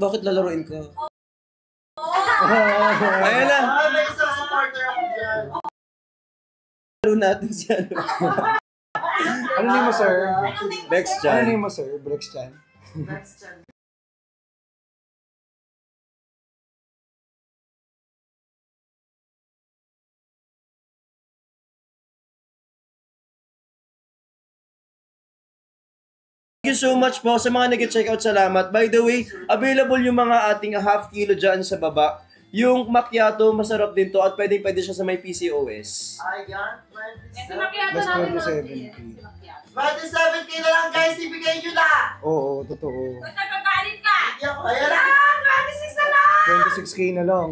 Bakit lalaroin ka? Ayan na. May isang supporter ako dyan. Laro natin siya. Ano name mo, sir? Bex Ano Chan. name mo, sir? Brex Chan. Thank you so much po sa mga nag-check out. Salamat. By the way, available yung mga ating half kilo dyan sa baba. Yung macchiato, masarap din to at pwede siya sa may PCOS. Ayan, Ito macchiato natin. 27K na lang guys, ibigay nyo na! Oo, totoo. Basta kagalit ka! Ayan na! 26 na lang! 26K na lang.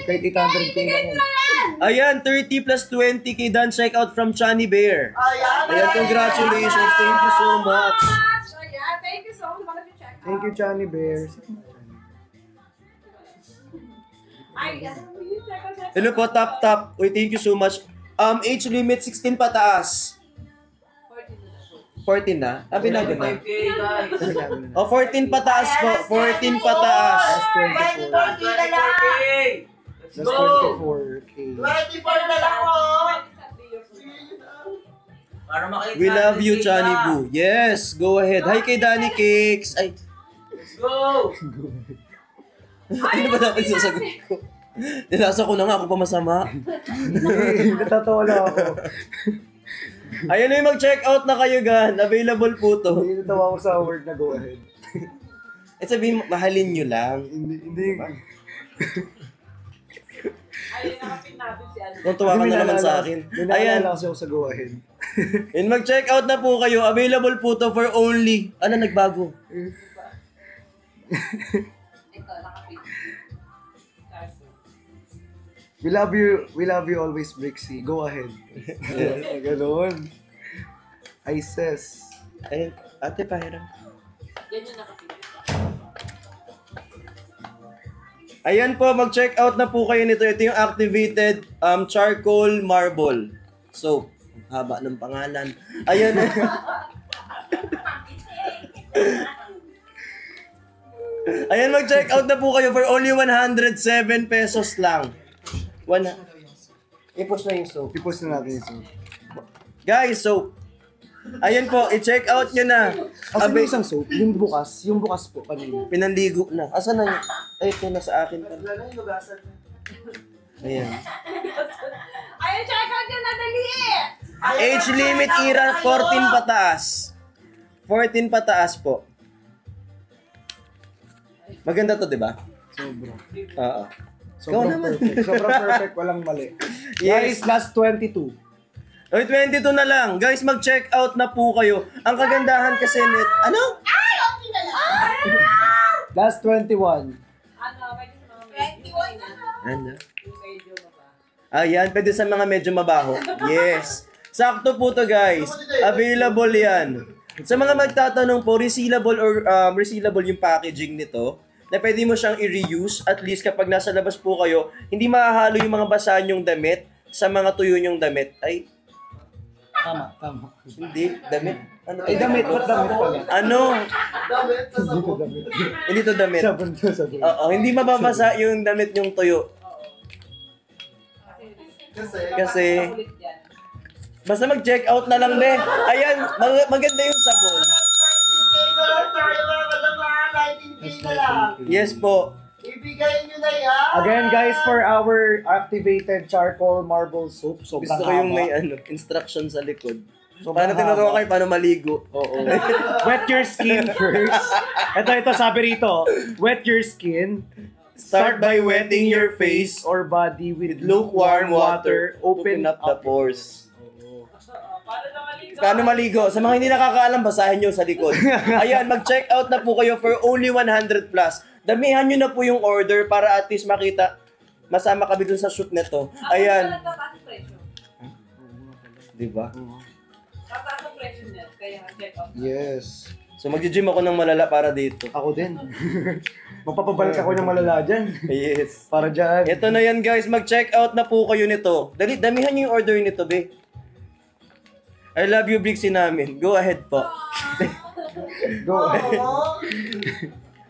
Kahit 800K na lang. Ayan, 30 plus 20k done check out from Chani Bear. Ayan, congratulations. Thank you so much. Ayan, thank you so much. Thank you, Johnny Bear. Hello po, tap. Uy, thank you so much. Age limit 16 pataas. 14 na? Binago na. Oh, 14 pataas po. 14 pataas. That's 24. That's 24K. 24 na lang ako! We love you, Chani Boo. Yes, go ahead. Hi kay Danny Cakes. Ay. Let's go! Ano ba dapat sasagot ko? Nilasa ko na nga ako pa masama. Natatawa lang ako. Ayan na yung mag-check out na kayo, gan. Available po to. Hindi natawa ko sa word na go ahead. Sabihin, mahalin nyo lang. Hindi. Ayun, nakapin natin si Ano. Kung tuwa ka na naman sa akin. Ayan. Ayan. Kasi ako sa go ahead. And mag-check out na po kayo. Available po to for only... Ano, nagbago? Ito, nakapin. We love you always, Brixie. Go ahead. Ganon. Ices. Ayun, ate, pahiram. Yan yung nakapin. Ayan po, mag-check out na po kayo nito. Ito yung activated charcoal marble. So, haba ng pangalan. Ayan. Ayan, mag-check out na po kayo for only 107 pesos lang. I-post na yung soap. I-post na natin yung Guys, so, ayan po, i-check out nyo na. Kasi may isang soap, yung bukas po kanina. Pinanligo na. Asan na yun? Ay, ito na sa akin pa. Ayan. Ayun, check out yun na dali eh! Age limit era, 14 pataas. 14 pataas po. Maganda to, di ba? Sobra. Oo. Sobrang perfect. Sobrang perfect, walang mali. Yes. Guys, last 22. Oy, 22 na lang. Guys, mag-check out na po kayo. Ang kagandahan kasi net... Ano? Ay, okay na lang! Last 21. Ano, pwede sa mga 21 na lang. Ano? Yung medyo baba. Ayan, pwede sa mga medyo mabaho. Yes. Sakto po to, guys. Available yan. Sa mga magtatanong po, resealable or resealable yung packaging nito, na pwede mo siyang i-reuse, at least kapag nasa labas po kayo, hindi mahahalo yung mga basa nyong damit sa mga tuyo nyong damit. Ay, Tama. hindi, damit. Ano? Ay, damit. Ba't damit pala? Ano? Damit sa sabon. Hindi to damit. Sabon to, sabon. Oo, hindi mababasa yung damit nyong tuyo. Kasi, Ulit yan. basta mag-check out na lang, be. Ayan, maganda yung sabon. 19K na lang tayo mga kalamahan, 19K na lang. Yes po. Ibigay nyo na yan. Again, guys, for our activated charcoal marble soap, sobrang Gusto ko yung haba. may instruction sa likod. Sobrang Paano tinuruan haba. kayo paano maligo? Oo. Wet your skin first. Ito, sabi rito. Wet your skin. Start by wetting your face or body with with lukewarm water. Open up the pores. Paano maligo? Sa mga hindi nakakaalam, basahin nyo sa likod. Ayan, mag-check out na po kayo for only 100 plus. Damihan nyo na po yung order para at least makita, masama kami dun sa shoot nito. Ayan. Tataas ang presyo. Diba? Tataas ang presyo niya. Kaya check out. Yes. So mag-gym ako ng malala para dito. Ako din. Magpapabalik ako ng malala dyan. Yes. Para dyan. Ito na yan guys, mag-check out na po kayo nito. Dali, damihan nyo yung order nito, be. I love you, Brixie namin. Go ahead po. Go. Oo.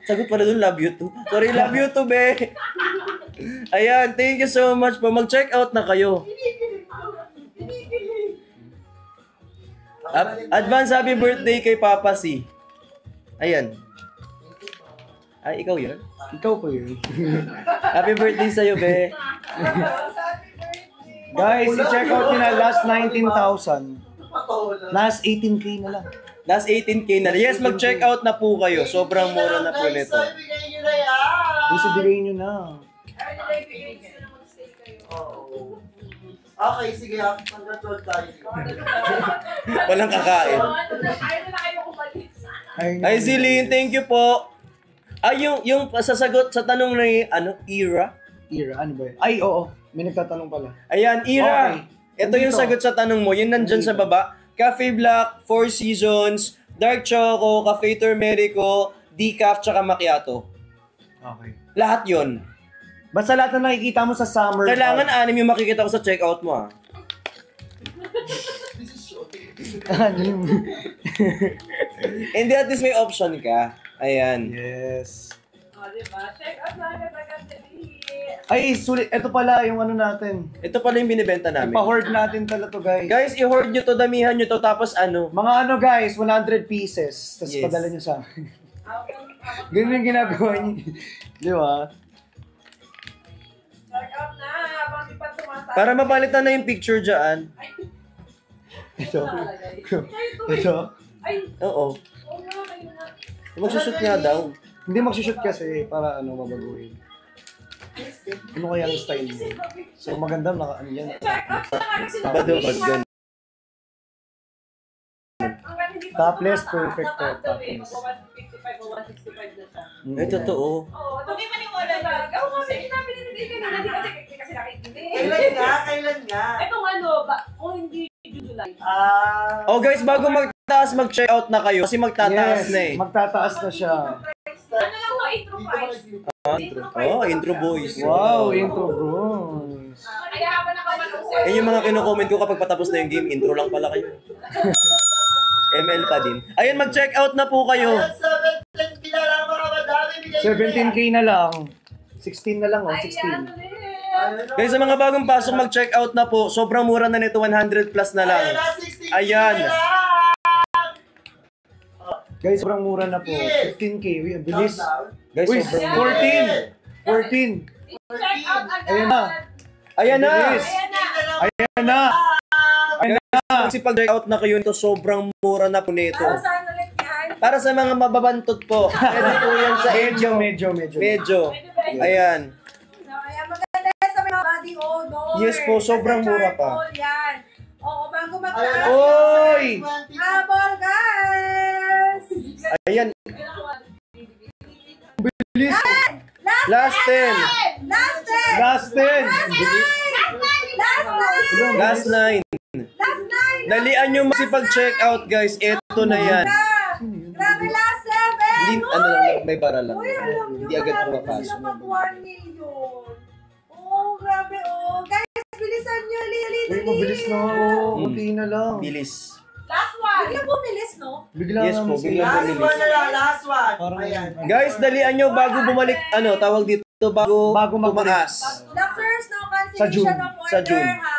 Sagot pala dun, love you too. Sorry, love you too, be. Ayan, thank you so much po. Mag-check out na kayo. Advance happy birthday kay Papa C. Ayan. Ay, ikaw yun? Ikaw po yun. Happy birthday sa'yo, be. Guys, i-check out nyo na last 19,000. Last 18K na lang. Last 18K na. Yes, mag-check out na po kayo. Sobrang mura na po Guys, nito. so ibigay nyo na yan. Gusto bigay nyo na. Oo. Okay, sige. Hanggang 12 tayo. Walang kakain. Ayaw na kayo kumalis. Ay, Zilin, thank you po. Ay, yung sasagot sa tanong na era? Ira, ano ba yun? Ay, oo. May nagtatanong pala. Ayan, era. Okay. Ito yung Nandito. sagot sa tanong mo. Yun nandyan sa baba. Cafe Black, Four Seasons, Dark Choco, Cafe Turmerico, Decaf, tsaka Macchiato. Okay. Lahat yun. Basta lahat na nakikita mo sa summer. Kailangan 6 yung makikita ko sa checkout mo, ah. Ano yung- Hindi, at least may option ka. Ayan. Yes. O, diba? Check out na agad dali. Ay, sulit. Ito pala yung ano natin. Ito pala yung binibenta namin. Ipa-hoard natin pala to, guys. Guys, i-hoard nyo to, damihan nyo to, tapos ano. Mga ano, guys, 100 pieces. Tapos Yes. padala nyo sa amin. Ganun yung ginagawa nyo. Di ba? Check out na. Habang di pa tumatay. Para mapalitan na yung picture dyan. Ito. Ito. Ito. Ay, Oo. oo nga, kayo na. Magsushoot nga daw. Hindi magsushoot kasi para ano, mabaguhin. Ano kaya ang style mo? So maganda, naka ano yan. Check out na nga kasi Badog, badog. Topless, perfect to, Topless. topless. 155 o 165 na siya. Ay, totoo. Oo, ito may maniwala na. Gawa ko kasi sinabi ni Nidil kanina, hindi kasi nakikindi. Kailan nga? Kailan nga? Itong ano, kung hindi July. Oh guys, bago magtaas, mag-check out na kayo. Kasi magtataas Yes, na eh. magtataas na siya. Ano lang to, intro price. Oh, intro boys. Wow, intro bros. Kaya habang nakamanong sir. Yan yung mga kinocomment ko kapag patapos na yung game. Intro lang pala kayo. ML pa din. Ayun, mag-check out na po kayo. Ayan, 17 kilala mga madami. Bigay nyo na yan. 17K na lang. 16 na lang, oh, Ayan 16. ulit. Ayun, no? Guys, sa mga bagong pasok, mag-check out na po. Sobrang mura na nito, 100 plus na lang. Ayan na, 16 Ayan. na lang. Guys, sobrang mura na po. 15K. Uy, ang bilis. Countdown. Guys, Uy, sobrang 14. 14. Check out agad. Ayan na. Ayan na! Bilis. Ayan na. Ayan na. Kasi pag-check out na kayo nito, sobrang mura na po nito. Para saan ulit yan? Para sa mga mababantot po. Pwede po yan sa Medyo. Medyo. Pwede ba? Ayan. So, ayan, maganda sa mga body odor. Yes po, sobrang Kasi mura pa. charcoal yan. Oo, bago Ayan magtaas. na, Oy! 20. Habol, guys! Ayan. Bilis. Last 10. Last 10! Last 10. Last 9! Bilis. Last 9! Dalian nyo masipag-check out, guys. Ito na yan. Grabe, last 7! Hindi, ano lang, may para lang. Uy, alam nyo, Hindi agad marami na pumapasok. sila pag 1 million. Oh, grabe, oh. Guys, bilisan nyo, Lili, Uy, mabilis na. Oh, kunti na lang. Bilis. Last one. Bigla bumilis, no? Bigla Yes naman po, sila. bigla Last bumilis. one na lang, last one. Parang- Ayan. Guys, dalian nyo bago bumalik, tawag dito, bago magbalik. tumaas. Doctors, no Sa June. cancellation of order, Sa June. ha?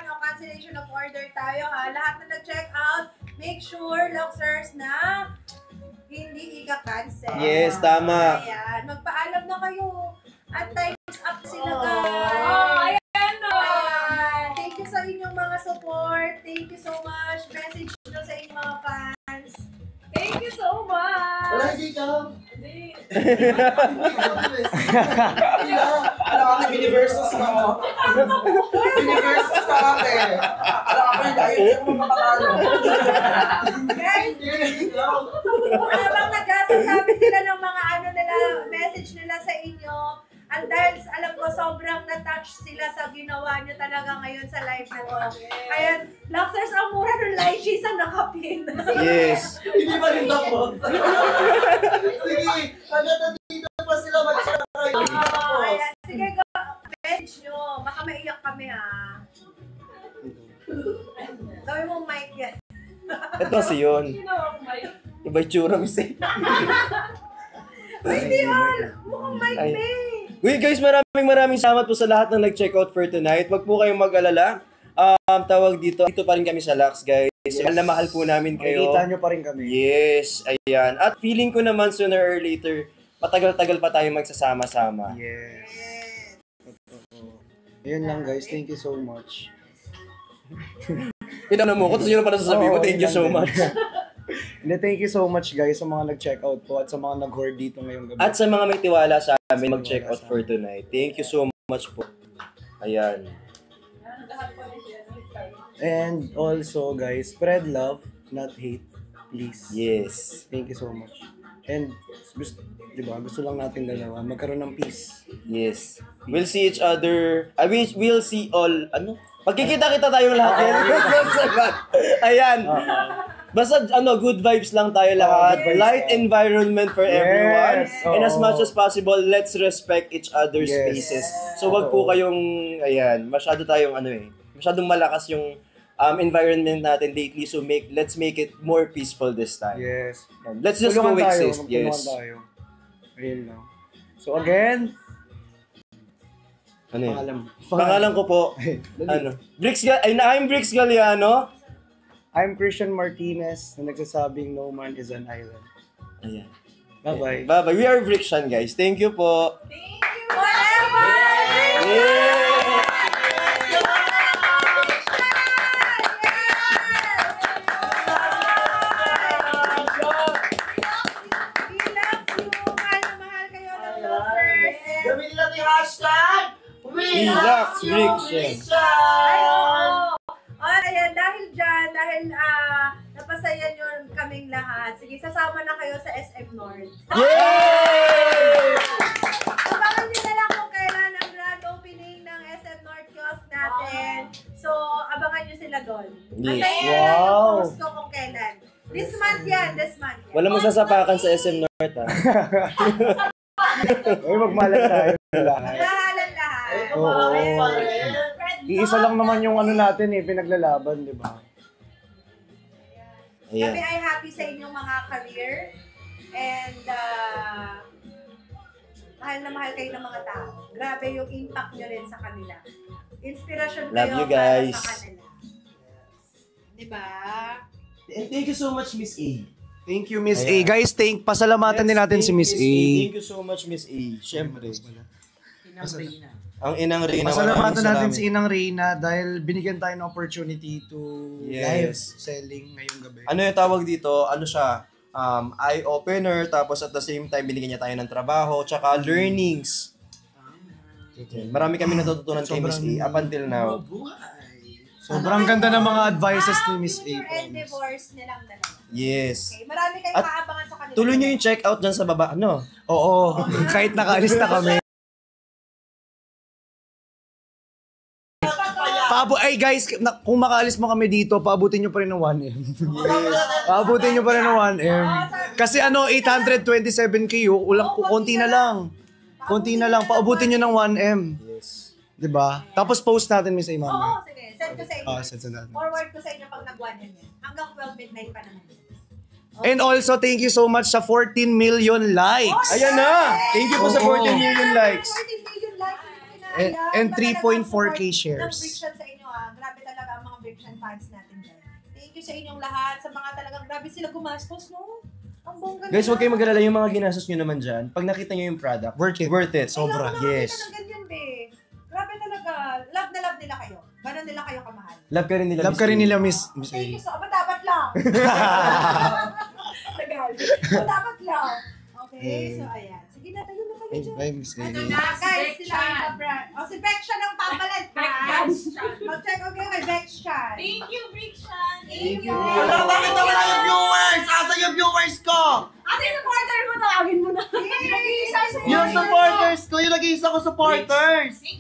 No cancellation of order tayo, ha? Lahat na nag-check out, make sure, Luxers, na hindi ika-cancel. Yes, tama. Ayan, magpaalam na kayo. At time's up sila, Oh. guys. Ayan, no. Ayan. Thank you sa inyong mga support. Thank you so much. Message nyo sa inyong mga fans. Thank you so much. Wala, hindi ka. Hindi. Alam kami, Universus ka mo. Universus ka kami. Alam kami, dahil hindi mo mapapalo. Guys, habang nagsasabi sila ng mga ano nila, message nila sa inyo, ang dahil alam ko sobrang na-touch sila sa ginawa nyo talaga ngayon sa live na to. Kaya, Luxers, ang mura ng lychee sa nakapin. Yes. Hindi pa rin tapos. Sige, hanggang nandito pa sila mag-share kayo. Hindi pa tapos. Ayan, sige, go. Message nyo. Baka maiyak kami, ha. Gawin mo mic yan. Ito kasi yun. Sino ang mic? ba itsura, Miss A? Ay, di all. Mukhang Mike Ay. May. Uy guys, maraming salamat po sa lahat ng nag-check out for tonight. Huwag po kayong mag-alala. Tawag dito pa rin kami sa Lux, guys. Mahal na mahal po namin kayo. Makikita nyo pa rin kami. Yes, ayan. At feeling ko naman sooner or later, matagal-tagal pa tayo magsasama-sama. Yes. Totoo. Ayun lang guys, thank you so much. Tinanong mo ko, tapos yun pala sasabihin mo, Oo, thank you so yun lang much. Hindi, thank you so much guys sa mga nag-check out po at sa mga nag-hoard dito ngayong gabi. At sa mga may tiwala sa amin, mag-check out for tonight. Thank you so much po. Ayan. And also guys, spread love, not hate, please. Yes. Thank you so much. And gusto lang natin dalawa magkaroon ng peace. Yes. We'll see each other. We'll see all, pagkikita-kita tayong lahat. Ayan. Basta good vibes lang tayo lahat. good vibes. Light environment for everyone. Yes. And as Oo. much as possible, let's respect each other's Yes. spaces. So wag po kayong, masyadong malakas yung environment natin lately. So let's make it more peaceful this time. Yes. And let's just Tulungan coexist. tayo, Yes. magtulungan tayo. Ayun lang. So again, Ano yun? pangalan. Pangalan ko po, I'm Brix Galliano. I'm Christian Martinez na nagsasabing no man is an island. Ayan. Bye-bye. Bye-bye. We are Brixian, guys. Thank you po. Thank you. Forever! Yeah! We love you. Mahal na mahal kayo ng losers. And Gamitin natin yung hashtag! We love Brixian. ay, oo. Ayan, dahil dyan, napasaya nyo kaming lahat. Sige, sasama na kayo sa SM North. Yay! Abangan nyo na lang kung kailan ang grand opening ng SM North kiosk natin. So, abangan nyo sila doon. Yes. Antayin nyo lang yung Wow. post ko kung kailan. This month yan. Wala mong sasapakan sa SM North, ha? Uy, magmalan tayo lahat. Lahalan lahat. Oo. Ayan. Iisa lang naman yung natin pinaglalaban, di ba? Kami Ayan. ay happy sa inyong mga career. And mahal na mahal kayo ng mga tao. Grabe yung impact nyo rin sa kanila. Inspirasyon Love kayo you guys. para sa kanila. Diba? And thank you so much, Miss A. Thank you, Miss Ayan. A. Guys, pasalamatan din natin si Miss A. Thank you so much, Miss A. Siyempre. Ang inang Reyna. Pasalamatan natin si Inang Reyna dahil binigyan tayo ng opportunity to live Yes. selling ngayong gabi. Ano yung tawag dito? Ano siya? Eye-opener, tapos at the same time, binigyan niya tayo ng trabaho, tsaka learnings. Marami kami natututunan kay Miss A up until now. Sobrang ganda ng mga advices ni Miss A. Future endeavors nilang dalawa. Yes. Okay, marami kayong At maabangan sa kanila. Tuloy niyo yung check-out dyan sa baba. Ano? Oo, kahit nakaalis na kami. Ay guys, kung makaalis mo kami dito, paabutin nyo pa rin ng 1M. Paabutin nyo pa rin ng 1M. Kasi 827k, konti na lang. Konti na lang, paabutin nyo ng 1M. Yes. Diba? Tapos post natin, Miss A, Oo, mami. sige. Send ko sa inyo. Send natin. Forward ko sa inyo pag nag-1 yan. Hanggang 12 midnight pa naman. And also, thank you so much sa 14 million likes. Ayan na! Thank you po sa Oo. 14 million likes. 14 million likes. And 3.4K shares. Ng Brixian sa inyo Grabe talaga ang mga Brixian fans natin dyan. Thank you sa inyong lahat. Sa mga talagang grabe sila gumastos, no? Ang bongga Guys, huwag nila. kayong mag-alala yung mga ginastos nyo naman dyan. Pag nakita nyo yung product, Worth it. Worth it. Sobra. Yes. Kailangan nakakita ng ganyan, be. Grabe talaga. Love na love nila kayo. Ganon nila kayo kamahal. Love ka rin nila. Love ka rin A. nila, Miss Thank you A. so much. Dapat lang. Tagal. Dapat lang. Okay, so ayan. Sige na, tayo na kayo dyan. Bye, Miss A. Guys, sila ay pa-brand. O, si Bex siya ng papalit, ha? Mag-check okay kay Bex siya. Thank you, Brixian. Thank you. Wala, bakit nawala yung viewers? Asa yung viewers ko? Ate, yung supporter mo, tawagin mo na. Yung supporters ko, yung nag-iisa ko supporters.